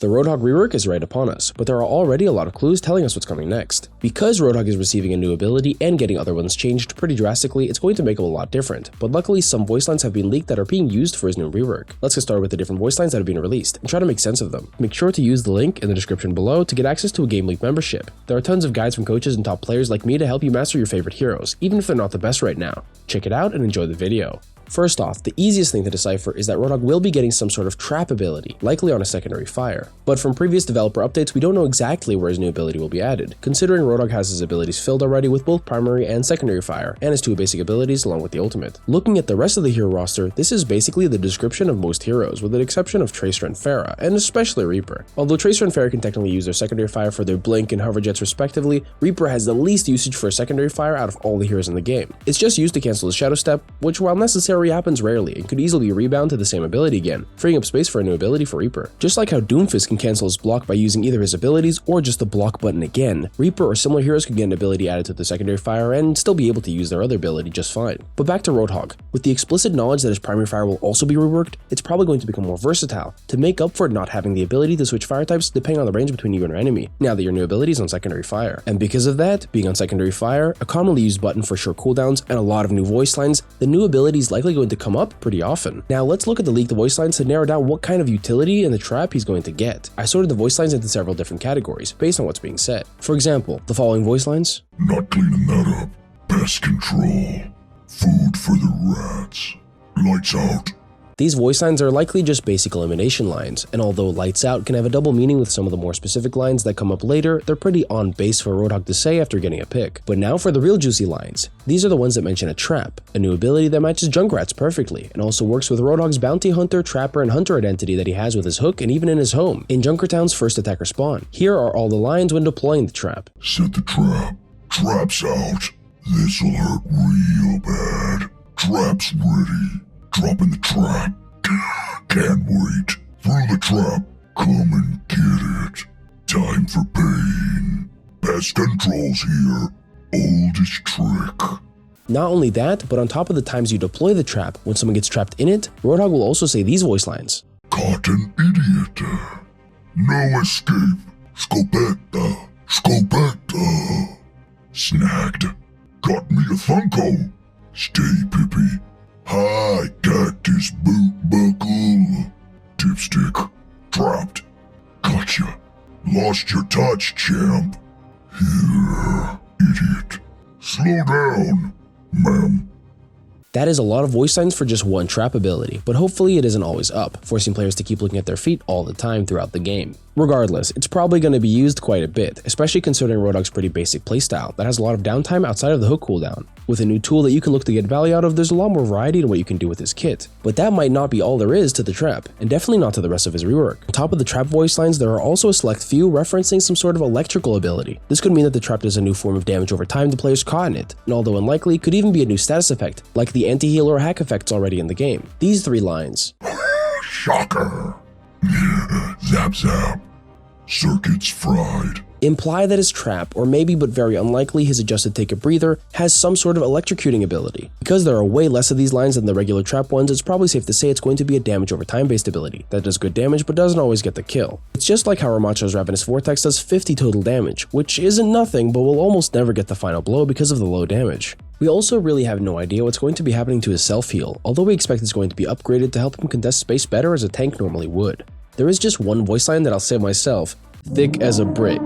The ROADHOG rework is right upon us, but there are already a lot of clues telling us what's coming next. Because ROADHOG is receiving a new ability and getting other ones changed pretty drastically, it's going to make him a lot different, but luckily some voice lines have been leaked that are being used for his new rework. Let's get started with the different voice lines that have been released and try to make sense of them. Make sure to use the link in the description below to get access to a GameLeap membership. There are tons of guides from coaches and top players like me to help you master your favorite heroes, even if they're not the best right now. Check it out and enjoy the video. First off, the easiest thing to decipher is that ROADHOG will be getting some sort of trap ability, likely on a secondary fire. But from previous developer updates, we don't know exactly where his new ability will be added, considering ROADHOG has his abilities filled already with both primary and secondary fire, and his two basic abilities along with the ultimate. Looking at the rest of the hero roster, this is basically the description of most heroes, with the exception of Tracer and Pharah, and especially Reaper. Although Tracer and Pharah can technically use their secondary fire for their blink and hover jets respectively, Reaper has the least usage for a secondary fire out of all the heroes in the game. It's just used to cancel his shadow step, which while necessary happens rarely, and could easily rebound to the same ability again, freeing up space for a new ability for Reaper. Just like how Doomfist can cancel his block by using either his abilities or just the block button again, Reaper or similar heroes could get an ability added to the secondary fire and still be able to use their other ability just fine. But back to ROADHOG. With the explicit knowledge that his primary fire will also be reworked, it's probably going to become more versatile to make up for not having the ability to switch fire types depending on the range between you and your enemy, now that your new ability is on secondary fire. And because of that, being on secondary fire, a commonly used button for short cooldowns, and a lot of new voice lines, the new ability is likely going to come up pretty often. Now let's look at the leaked voice lines to narrow down what kind of utility in the trap he's going to get. I sorted the voice lines into several different categories based on what's being said. For example, the following voice lines: "Not cleaning that up. Pest control. Food for the rats. Lights out." These voice lines are likely just basic elimination lines, and although lights out can have a double meaning with some of the more specific lines that come up later, they're pretty on base for ROADHOG to say after getting a pick. But now for the real juicy lines. These are the ones that mention a trap, a new ability that matches Junkrat's perfectly, and also works with ROADHOG's bounty hunter, trapper, and hunter identity that he has with his hook and even in his home, in Junkertown's first attacker spawn. Here are all the lines when deploying the trap. "Set the trap. Trap's out. This'll hurt real bad. Trap's ready. Dropping the trap. Can't wait. Through the trap. Come and get it. Time for pain. Pest control's here. Oldest trick." Not only that, but on top of the times you deploy the trap, when someone gets trapped in it, ROADHOG will also say these voice lines. "Caught an idiot. No escape. Scopetta. Scopetta. Snagged. Got me a Funko. Stay pippy. High cactus boot buckle. Dipstick. Trapped. Gotcha. Lost your touch, champ. Here, idiot. Slow down, ma'am." That is a lot of voice lines for just one trap ability, but hopefully it isn't always up, forcing players to keep looking at their feet all the time throughout the game. Regardless, it's probably going to be used quite a bit, especially considering ROADHOG's pretty basic playstyle that has a lot of downtime outside of the hook cooldown. With a new tool that you can look to get value out of, there's a lot more variety in what you can do with his kit. But that might not be all there is to the trap, and definitely not to the rest of his rework. On top of the trap voice lines, there are also a select few referencing some sort of electrical ability. This could mean that the trap does a new form of damage over time to players caught in it, and although unlikely, could even be a new status effect, like the anti-heal or hack effects already in the game. These three lines. "Shocker. Zap zap. Circuits fried." Imply that his trap, or maybe but very unlikely his adjusted take a breather, has some sort of electrocuting ability. Because there are way less of these lines than the regular trap ones, it's probably safe to say it's going to be a damage over time based ability that does good damage but doesn't always get the kill. It's just like how Ramacho's Ravenous Vortex does 50 total damage, which isn't nothing but will almost never get the final blow because of the low damage. We also really have no idea what's going to be happening to his self-heal, although we expect it's going to be upgraded to help him contest space better as a tank normally would. There is just one voice line that I'll say myself: "Thick as a brick."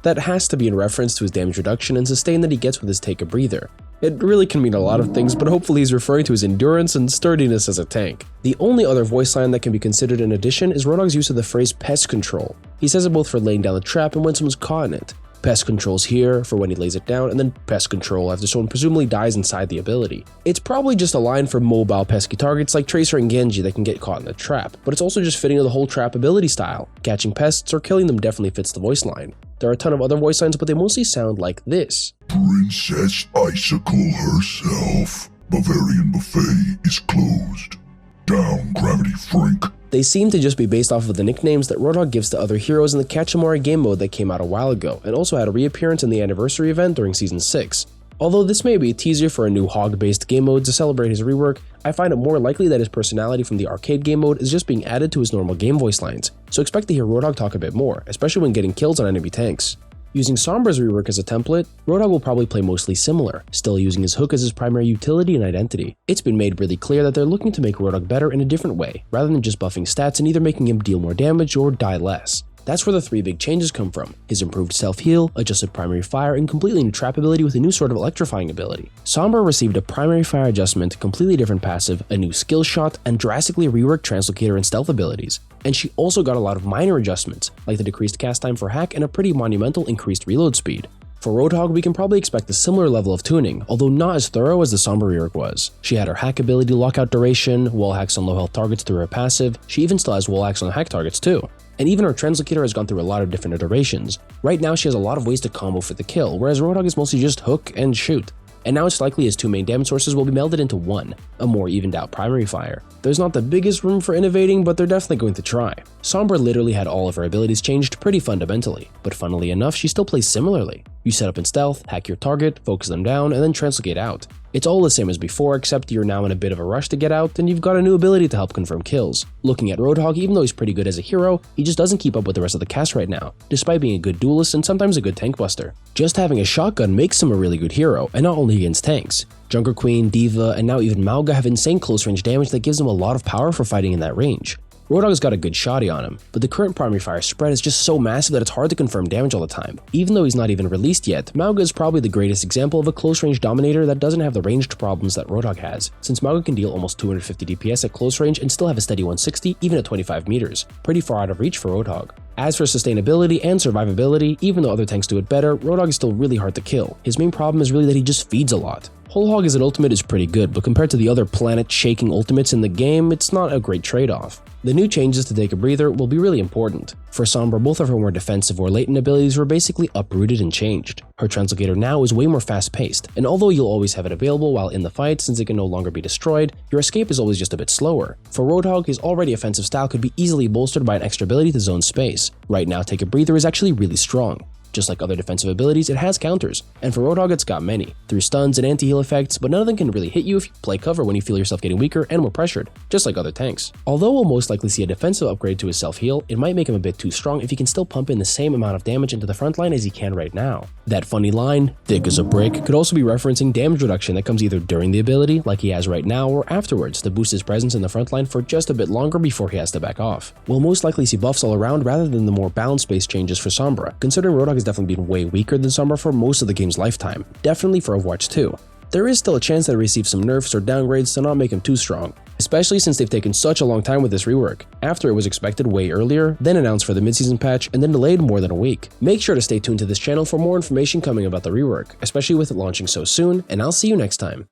That has to be in reference to his damage reduction and sustain that he gets with his take a breather. It really can mean a lot of things, but hopefully he's referring to his endurance and sturdiness as a tank. The only other voice line that can be considered in addition is ROADHOG's use of the phrase pest control. He says it both for laying down the trap and when someone's caught in it. Pest control's here for when he lays it down, and then pest control after someone presumably dies inside the ability. It's probably just a line for mobile pesky targets like Tracer and Genji that can get caught in the trap, but it's also just fitting to the whole trap ability style. Catching pests or killing them definitely fits the voice line. There are a ton of other voice lines, but they mostly sound like this. "Princess Icicle herself. Bavarian buffet is closed. Down, Gravity Frank." They seem to just be based off of the nicknames that ROADHOG gives to other heroes in the Katamari game mode that came out a while ago, and also had a reappearance in the anniversary event during Season 6. Although this may be a teaser for a new hog-based game mode to celebrate his rework, I find it more likely that his personality from the arcade game mode is just being added to his normal game voice lines, so expect to hear ROADHOG talk a bit more, especially when getting kills on enemy tanks. Using Sombra's rework as a template, ROADHOG will probably play mostly similar, still using his hook as his primary utility and identity. It's been made really clear that they're looking to make ROADHOG better in a different way, rather than just buffing stats and either making him deal more damage or die less. That's where the three big changes come from: his improved self-heal, adjusted primary fire, and completely new trap ability with a new sort of electrifying ability. Sombra received a primary fire adjustment, completely different passive, a new skill shot, and drastically reworked translocator and stealth abilities. And she also got a lot of minor adjustments, like the decreased cast time for hack and a pretty monumental increased reload speed. For ROADHOG, we can probably expect a similar level of tuning, although not as thorough as the Sombra rework was. She had her hack ability lockout duration, wall hacks on low health targets through her passive, she even still has wall hacks on hack targets too. And even her translocator has gone through a lot of different iterations. Right now she has a lot of ways to combo for the kill, whereas ROADHOG is mostly just hook and shoot. And now it's likely his two main damage sources will be melded into one, a more evened out primary fire. There's not the biggest room for innovating, but they're definitely going to try. Sombra literally had all of her abilities changed pretty fundamentally, but funnily enough she still plays similarly. You set up in stealth, hack your target, focus them down, and then translocate out. It's all the same as before, except you're now in a bit of a rush to get out, and you've got a new ability to help confirm kills. Looking at ROADHOG, even though he's pretty good as a hero, he just doesn't keep up with the rest of the cast right now, despite being a good duelist and sometimes a good tank buster. Just having a shotgun makes him a really good hero, and not only against tanks. Junker Queen, Diva, and now even Mauga have insane close range damage that gives him a lot of power for fighting in that range. ROADHOG's got a good shotty on him, but the current primary fire spread is just so massive that it's hard to confirm damage all the time. Even though he's not even released yet, Mauga is probably the greatest example of a close range dominator that doesn't have the ranged problems that ROADHOG has, since Mauga can deal almost 250 DPS at close range and still have a steady 160 even at 25 meters, pretty far out of reach for ROADHOG. As for sustainability and survivability, even though other tanks do it better, ROADHOG is still really hard to kill. His main problem is really that he just feeds a lot. Whole Hog as an ultimate is pretty good, but compared to the other planet-shaking ultimates in the game, it's not a great trade-off. The new changes to take a breather will be really important. For Sombra, both of her more defensive or latent abilities were basically uprooted and changed. Her Translocator now is way more fast-paced, and although you'll always have it available while in the fight since it can no longer be destroyed, your escape is always just a bit slower. For ROADHOG, his already offensive style could be easily bolstered by an extra ability to zone space. Right now, Take a Breather is actually really strong. Just like other defensive abilities, it has counters, and for ROADHOG it's got many, through stuns and anti-heal effects, but none of them can really hit you if you play cover when you feel yourself getting weaker and more pressured, just like other tanks. Although we'll most likely see a defensive upgrade to his self-heal, it might make him a bit too strong if he can still pump in the same amount of damage into the front line as he can right now. That funny line, thick as a brick, could also be referencing damage reduction that comes either during the ability, like he has right now, or afterwards to boost his presence in the front line for just a bit longer before he has to back off. We'll most likely see buffs all around rather than the more balance-based changes for Sombra, considering ROADHOG has definitely been way weaker than Sombra for most of the game's lifetime, definitely for Overwatch 2. There is still a chance that it receives some nerfs or downgrades to not make him too strong, especially since they've taken such a long time with this rework, after it was expected way earlier, then announced for the mid-season patch, and then delayed more than a week. Make sure to stay tuned to this channel for more information coming about the rework, especially with it launching so soon, and I'll see you next time.